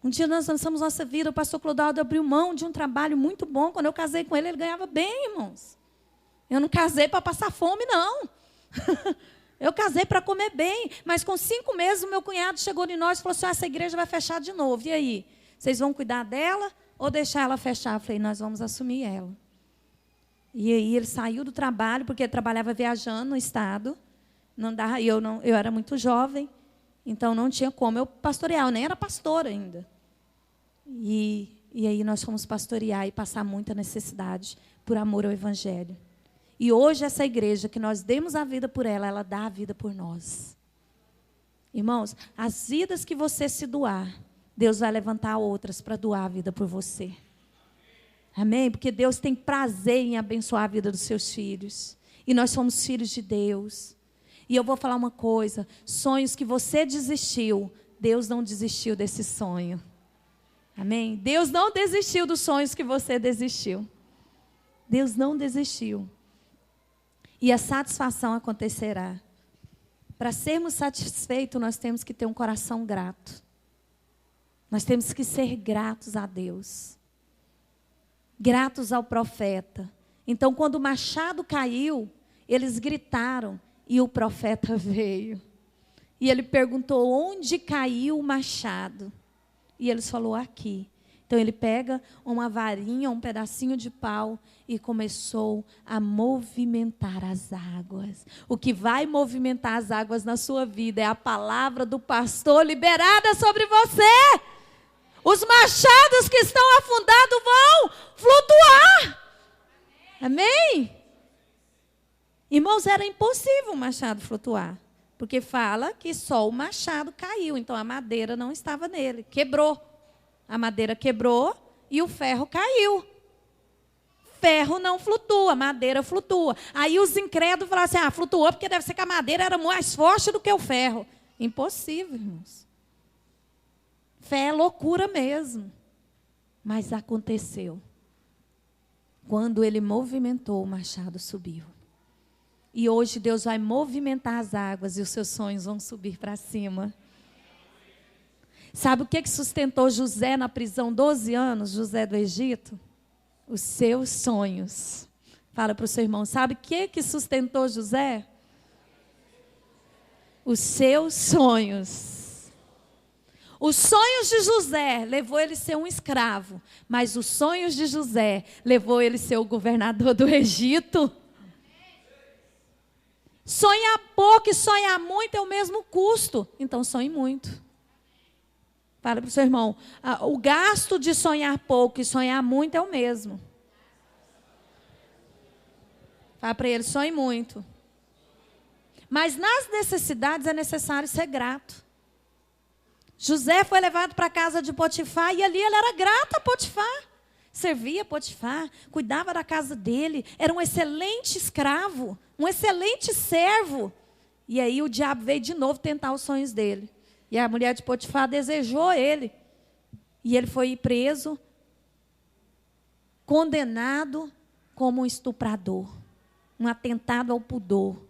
Um dia nós lançamos nossa vida, o pastor Clodoaldo abriu mão de um trabalho muito bom. Quando eu casei com ele, ele ganhava bem, irmãos. Eu não casei para passar fome, não. Eu casei para comer bem. Mas com 5 meses, o meu cunhado chegou em nós e falou assim, essa igreja vai fechar de novo. E aí? Vocês vão cuidar dela ou deixar ela fechar? Eu falei, nós vamos assumir ela. E aí ele saiu do trabalho, porque ele trabalhava viajando no estado. Não dava, eu era muito jovem. Então, não tinha como eu pastorear, eu nem era pastora ainda. E aí nós fomos pastorear e passar muita necessidade por amor ao Evangelho. E hoje essa igreja, que nós demos a vida por ela, ela dá a vida por nós. Irmãos, as vidas que você se doar, Deus vai levantar outras para doar a vida por você. Amém? Porque Deus tem prazer em abençoar a vida dos seus filhos. E nós somos filhos de Deus. E eu vou falar uma coisa, sonhos que você desistiu, Deus não desistiu desse sonho. Amém? Deus não desistiu dos sonhos que você desistiu. Deus não desistiu. E a satisfação acontecerá. Para sermos satisfeitos, nós temos que ter um coração grato. Nós temos que ser gratos a Deus. Gratos ao profeta. Então, quando o machado caiu, eles gritaram. E o profeta veio. E ele perguntou, onde caiu o machado? E eles falou, aqui. Então ele pega uma varinha, um pedacinho de pau e começou a movimentar as águas. O que vai movimentar as águas na sua vida é a palavra do pastor liberada sobre você. Os machados que estão afundados vão flutuar. Amém? Irmãos, era impossível o machado flutuar, porque fala que só o machado caiu, então a madeira não estava nele, quebrou. A madeira quebrou e o ferro caiu. Ferro não flutua, madeira flutua. Aí os incrédulos falaram assim, flutuou porque deve ser que a madeira era mais forte do que o ferro. Impossível, irmãos. Fé é loucura mesmo. Mas aconteceu. Quando ele movimentou, o machado subiu. E hoje Deus vai movimentar as águas e os seus sonhos vão subir para cima. Sabe o que sustentou José na prisão 12 anos, José do Egito? Os seus sonhos. Fala para o seu irmão, sabe o que sustentou José? Os seus sonhos. Os sonhos de José levou ele a ser um escravo, mas os sonhos de José levou ele a ser o governador do Egito. Sonhar pouco e sonhar muito é o mesmo custo. Então sonhe muito. Fala para o seu irmão. O gasto de sonhar pouco e sonhar muito é o mesmo. Fala para ele, sonhe muito. Mas nas necessidades é necessário ser grato. José foi levado para a casa de Potifar e ali ele era grato a Potifar. Servia Potifar, cuidava da casa dele, era um excelente escravo, um excelente servo. E aí o diabo veio de novo tentar os sonhos dele. E a mulher de Potifar desejou ele. E ele foi preso, condenado como um estuprador, um atentado ao pudor.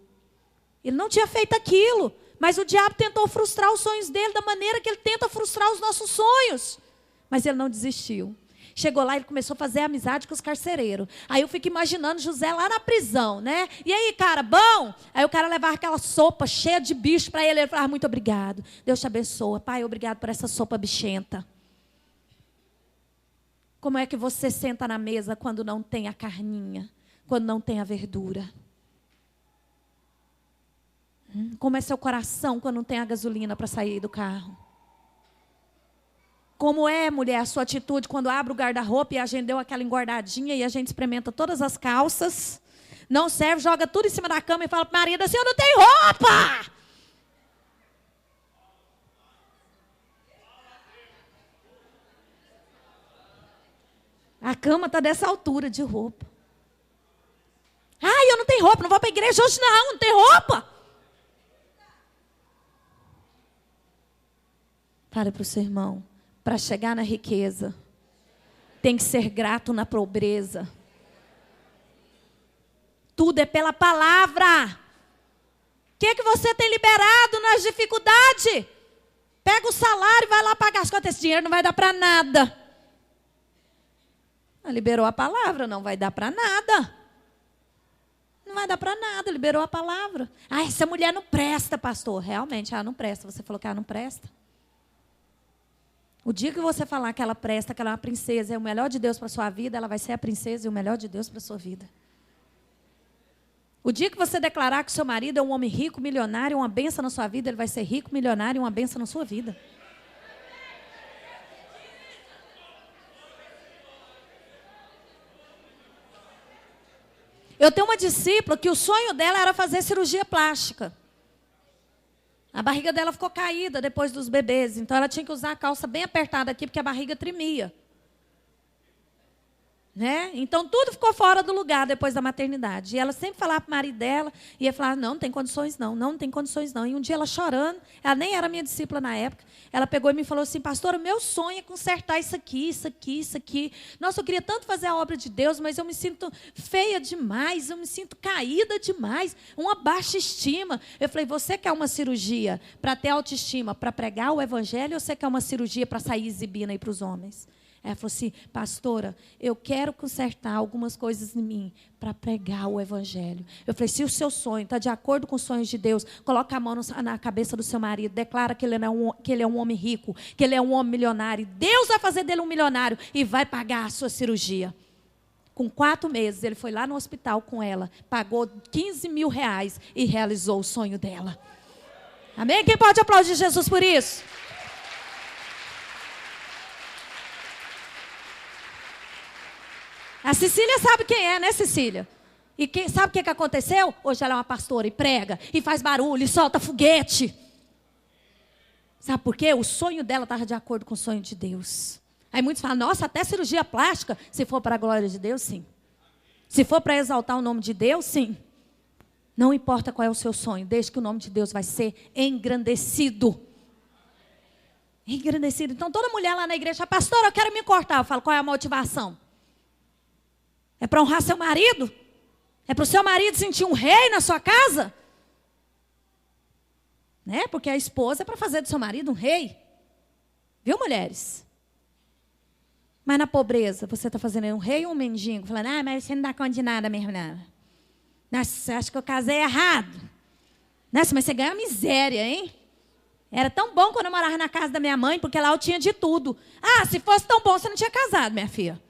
Ele não tinha feito aquilo, mas o diabo tentou frustrar os sonhos dele da maneira que ele tenta frustrar os nossos sonhos. Mas ele não desistiu. Chegou lá e ele começou a fazer amizade com os carcereiros. Aí eu fico imaginando José lá na prisão, né? E aí, cara, bom? Aí o cara levava aquela sopa cheia de bicho para ele. Ele falava, muito obrigado. Deus te abençoa. Pai, obrigado por essa sopa bichenta. Como é que você senta na mesa quando não tem a carninha? Quando não tem a verdura? Como é seu coração quando não tem a gasolina para sair do carro? Como é, mulher, a sua atitude quando abre o guarda-roupa e a gente deu aquela engordadinha e a gente experimenta todas as calças, não serve, joga tudo em cima da cama e fala para o marido assim, eu não tenho roupa! A cama está dessa altura de roupa. Ai, eu não tenho roupa, não vou para a igreja hoje não tenho roupa. Fale para o seu irmão. Para chegar na riqueza, tem que ser grato na pobreza. Tudo é pela palavra. O que você tem liberado nas dificuldades? Pega o salário e vai lá pagar as contas. Esse dinheiro não vai dar para nada. Liberou a palavra, não vai dar para nada. Não vai dar para nada, liberou a palavra. Ah, essa mulher não presta, pastor. Realmente, ela não presta. Você falou que ela não presta. O dia que você falar que ela presta, que ela é uma princesa, é o melhor de Deus para a sua vida, ela vai ser a princesa e o melhor de Deus para a sua vida. O dia que você declarar que seu marido é um homem rico, milionário, uma bênção na sua vida, ele vai ser rico, milionário e uma bênção na sua vida. Eu tenho uma discípula que o sonho dela era fazer cirurgia plástica. A barriga dela ficou caída depois dos bebês. Então, ela tinha que usar a calça bem apertada aqui, porque a barriga tremia. Né? Então, tudo ficou fora do lugar depois da maternidade. E ela sempre falava para o marido dela, e ia falar, não tem condições não, não tem condições não. E um dia ela chorando, ela nem era minha discípula na época, ela pegou e me falou assim, pastor, o meu sonho é consertar isso aqui, isso aqui, isso aqui. Nossa, eu queria tanto fazer a obra de Deus, mas eu me sinto feia demais, eu me sinto caída demais, uma baixa estima. Eu falei, você quer uma cirurgia para ter autoestima, para pregar o evangelho, ou você quer uma cirurgia para sair exibindo aí para os homens? Ela falou assim, pastora, eu quero consertar algumas coisas em mim para pregar o evangelho. Eu falei, se o seu sonho está de acordo com os sonhos de Deus, coloca a mão na cabeça do seu marido, declara que ele é um homem rico, que ele é um homem milionário. Deus vai fazer dele um milionário e vai pagar a sua cirurgia. Com 4 meses, ele foi lá no hospital com ela, pagou 15 mil reais e realizou o sonho dela. Amém? Quem pode aplaudir Jesus por isso? A Cecília sabe quem é, né, Cecília? E sabe o que aconteceu? Hoje ela é uma pastora e prega, e faz barulho, e solta foguete. Sabe por quê? O sonho dela estava de acordo com o sonho de Deus. Aí muitos falam, nossa, até cirurgia plástica, se for para a glória de Deus, sim. Se for para exaltar o nome de Deus, sim. Não importa qual é o seu sonho, desde que o nome de Deus vai ser engrandecido. Engrandecido. Então toda mulher lá na igreja fala, pastora, eu quero me cortar. Eu falo, qual é a motivação? É para honrar seu marido? É para o seu marido sentir um rei na sua casa? Né? Porque a esposa é para fazer do seu marido um rei. Viu, mulheres? Mas na pobreza, você está fazendo um rei ou um mendigo? Falando, mas você não dá conta de nada mesmo, não. Nossa, você acha que eu casei errado? Nossa, mas você ganha miséria, hein? Era tão bom quando eu morava na casa da minha mãe, porque lá eu tinha de tudo. Ah, se fosse tão bom, você não tinha casado, minha filha.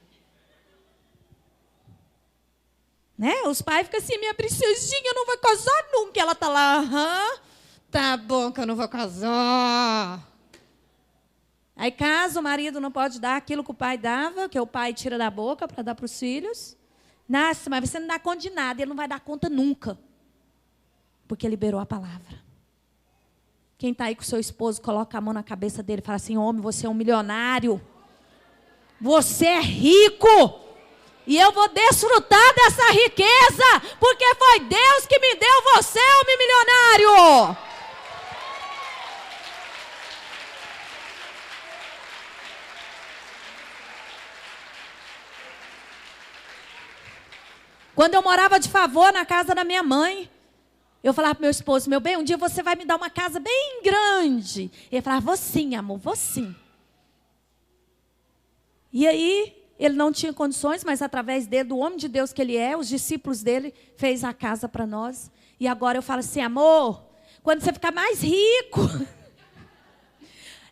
Né? Os pais ficam assim, minha princesinha não vai casar nunca. Ela está lá, tá bom que eu não vou casar. Aí casa, o marido não pode dar aquilo que o pai dava, que o pai tira da boca para dar para os filhos. Nossa, mas você não dá conta de nada, ele não vai dar conta nunca. Porque liberou a palavra. Quem está aí com o seu esposo, coloca a mão na cabeça dele e fala assim: homem, você é um milionário. Você é rico. E eu vou desfrutar dessa riqueza, porque foi Deus que me deu você, homem milionário. Quando eu morava de favor na casa da minha mãe, eu falava para meu esposo: meu bem, um dia você vai me dar uma casa bem grande. Ele falava: vou sim, amor, vou sim. E aí, ele não tinha condições, mas através dele, do homem de Deus que ele é, os discípulos dele, fez a casa para nós. E agora eu falo assim: amor, quando você ficar mais rico,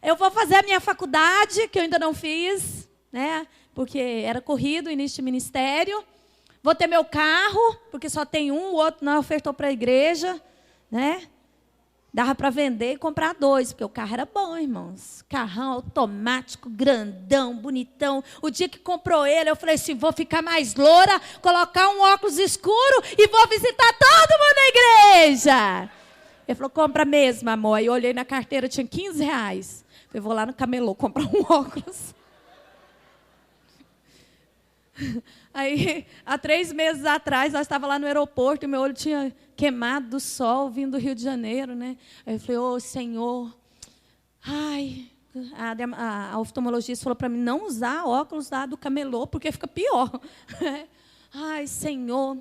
eu vou fazer a minha faculdade, que eu ainda não fiz, né? Porque era corrido, início de ministério. Vou ter meu carro, porque só tem um, o outro não ofertou para a igreja, né? Dava para vender e comprar 2, porque o carro era bom, irmãos. Carrão automático, grandão, bonitão. O dia que comprou ele, eu falei assim: vou ficar mais loura, colocar um óculos escuro e vou visitar todo mundo na igreja. Ele falou: compra mesmo, amor. Aí eu olhei na carteira, tinha R$15. Eu vou lá no camelô comprar um óculos. Aí, há 3 meses atrás, nós estávamos lá no aeroporto e meu olho tinha queimado do sol, vindo do Rio de Janeiro, né? Aí eu falei: ô, Senhor, ai, a oftalmologista falou para mim não usar óculos lá do camelô, porque fica pior. Ai, Senhor,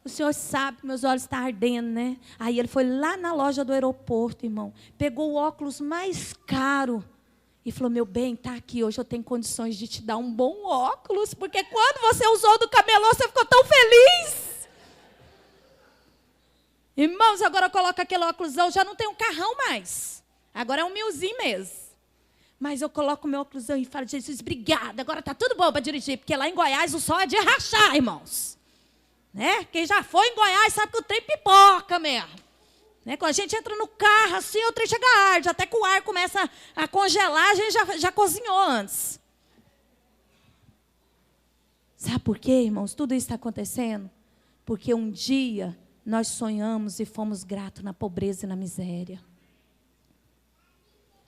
o Senhor sabe que meus olhos estão ardendo, né? Aí ele foi lá na loja do aeroporto, irmão, pegou o óculos mais caro, e falou: meu bem, está aqui, hoje eu tenho condições de te dar um bom óculos, porque quando você usou do camelô, você ficou tão feliz. Irmãos, agora coloca aquele óculos, eu já não tenho um carrão mais. Agora é um milzinho mesmo. Mas eu coloco o meu óculos e falo: Jesus, obrigada, agora está tudo bom para dirigir, porque lá em Goiás o sol é de rachar, irmãos. Né? Quem já foi em Goiás sabe que o trem pipoca mesmo. Né? Quando a gente entra no carro, assim, o trem chega a arde. Até que o ar começa a congelar, a gente já cozinhou antes. Sabe por quê, irmãos? Tudo isso está acontecendo porque um dia nós sonhamos e fomos gratos na pobreza e na miséria.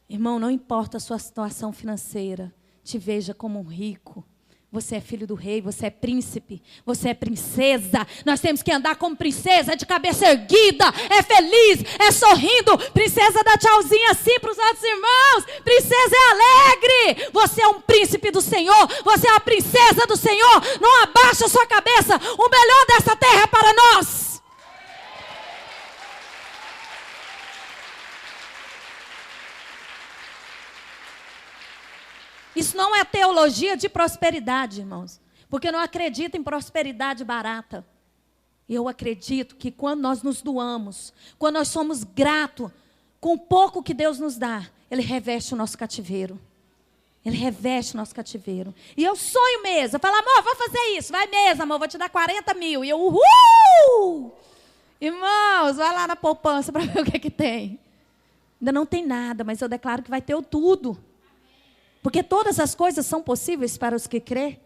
Irmão, não importa a sua situação financeira, te veja como um rico. Você é filho do rei, você é príncipe, você é princesa. Nós temos que andar como princesa, de cabeça erguida, é feliz, é sorrindo. Princesa dá tchauzinho assim para os outros irmãos. Princesa é alegre. Você é um príncipe do Senhor, você é uma princesa do Senhor. Não abaixa a sua cabeça. O melhor dessa terra é para nós. Isso não é teologia de prosperidade, irmãos. Porque eu não acredito em prosperidade barata. Eu acredito que quando nós nos doamos, quando nós somos gratos com o pouco que Deus nos dá, Ele reveste o nosso cativeiro. Ele reveste o nosso cativeiro. E eu sonho mesmo. Eu falo: amor, vou fazer isso. Vai mesmo, amor, vou te dar 40 mil. E eu, uhul! Irmãos, vai lá na poupança para ver o que tem. Ainda não tem nada, mas eu declaro que vai ter o tudo. Porque todas as coisas são possíveis para os que crê.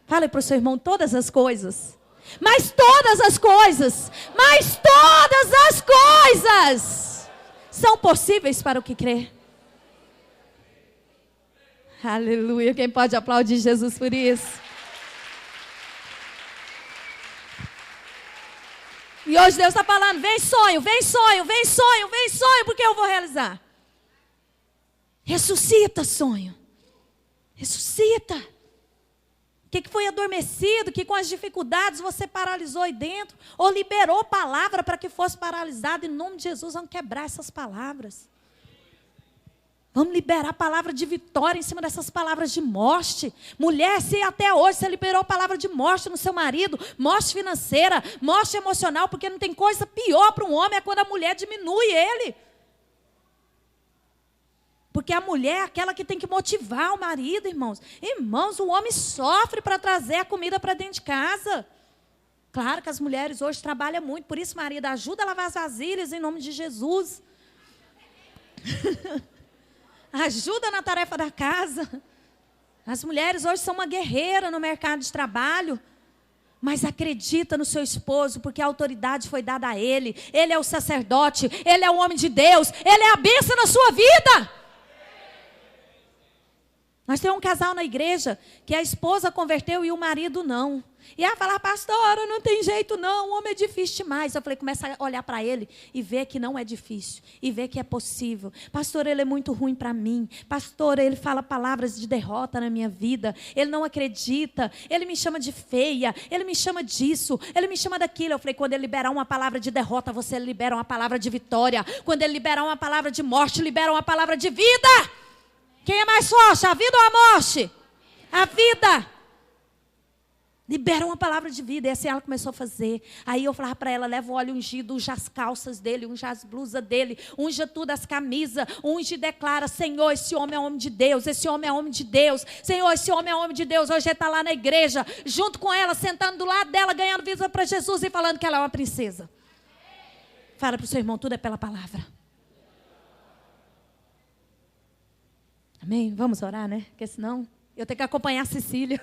Fale para o seu irmão: todas as coisas. Mas todas as coisas. Mas todas as coisas são possíveis para o que crê. Aleluia. Quem pode aplaudir Jesus por isso? E hoje Deus está falando: vem sonho, vem sonho, vem sonho, vem sonho, porque eu vou realizar. Ressuscita, sonho. Ressuscita. O que foi adormecido, que com as dificuldades você paralisou aí dentro, ou liberou palavra para que fosse paralisado. Em nome de Jesus, vamos quebrar essas palavras. Vamos liberar a palavra de vitória em cima dessas palavras de morte. Mulher, se até hoje você liberou palavra de morte no seu marido, morte financeira, morte emocional, porque não tem coisa pior para um homem, é quando a mulher diminui ele. Porque a mulher é aquela que tem que motivar o marido, irmãos. Irmãos, o homem sofre para trazer a comida para dentro de casa. Claro que as mulheres hoje trabalham muito, por isso, marido, ajuda a lavar as vasilhas em nome de Jesus. Ajuda na tarefa da casa. As mulheres hoje são uma guerreira no mercado de trabalho. Mas acredita no seu esposo, porque a autoridade foi dada a ele. Ele é o sacerdote, ele é o homem de Deus, ele é a bênção na sua vida. Nós temos um casal na igreja que a esposa converteu e o marido não. E ela fala, pastora, não tem jeito não, o homem é difícil demais. Eu falei, começa a olhar para ele e ver que não é difícil. E ver que é possível. Pastor, ele é muito ruim para mim. Pastor, ele fala palavras de derrota na minha vida. Ele não acredita. Ele me chama de feia. Ele me chama disso. Ele me chama daquilo. Eu falei, quando ele liberar uma palavra de derrota, você libera uma palavra de vitória. Quando ele liberar uma palavra de morte, libera uma palavra de vida. Quem é mais forte, a vida ou a morte? A vida. Libera uma palavra de vida. E assim ela começou a fazer. Aí eu falava para ela, leva o óleo ungido, unja as calças dele, unja as blusas dele, unja tudo, as camisas, unge e declara, Senhor, esse homem é homem de Deus, esse homem é homem de Deus, Senhor, esse homem é homem de Deus. Hoje ele está lá na igreja, junto com ela, sentando do lado dela, ganhando vida para Jesus e falando que ela é uma princesa. Fala para o seu irmão, tudo é pela palavra. Amém? Vamos orar, né? Porque senão eu tenho que acompanhar a Cecília.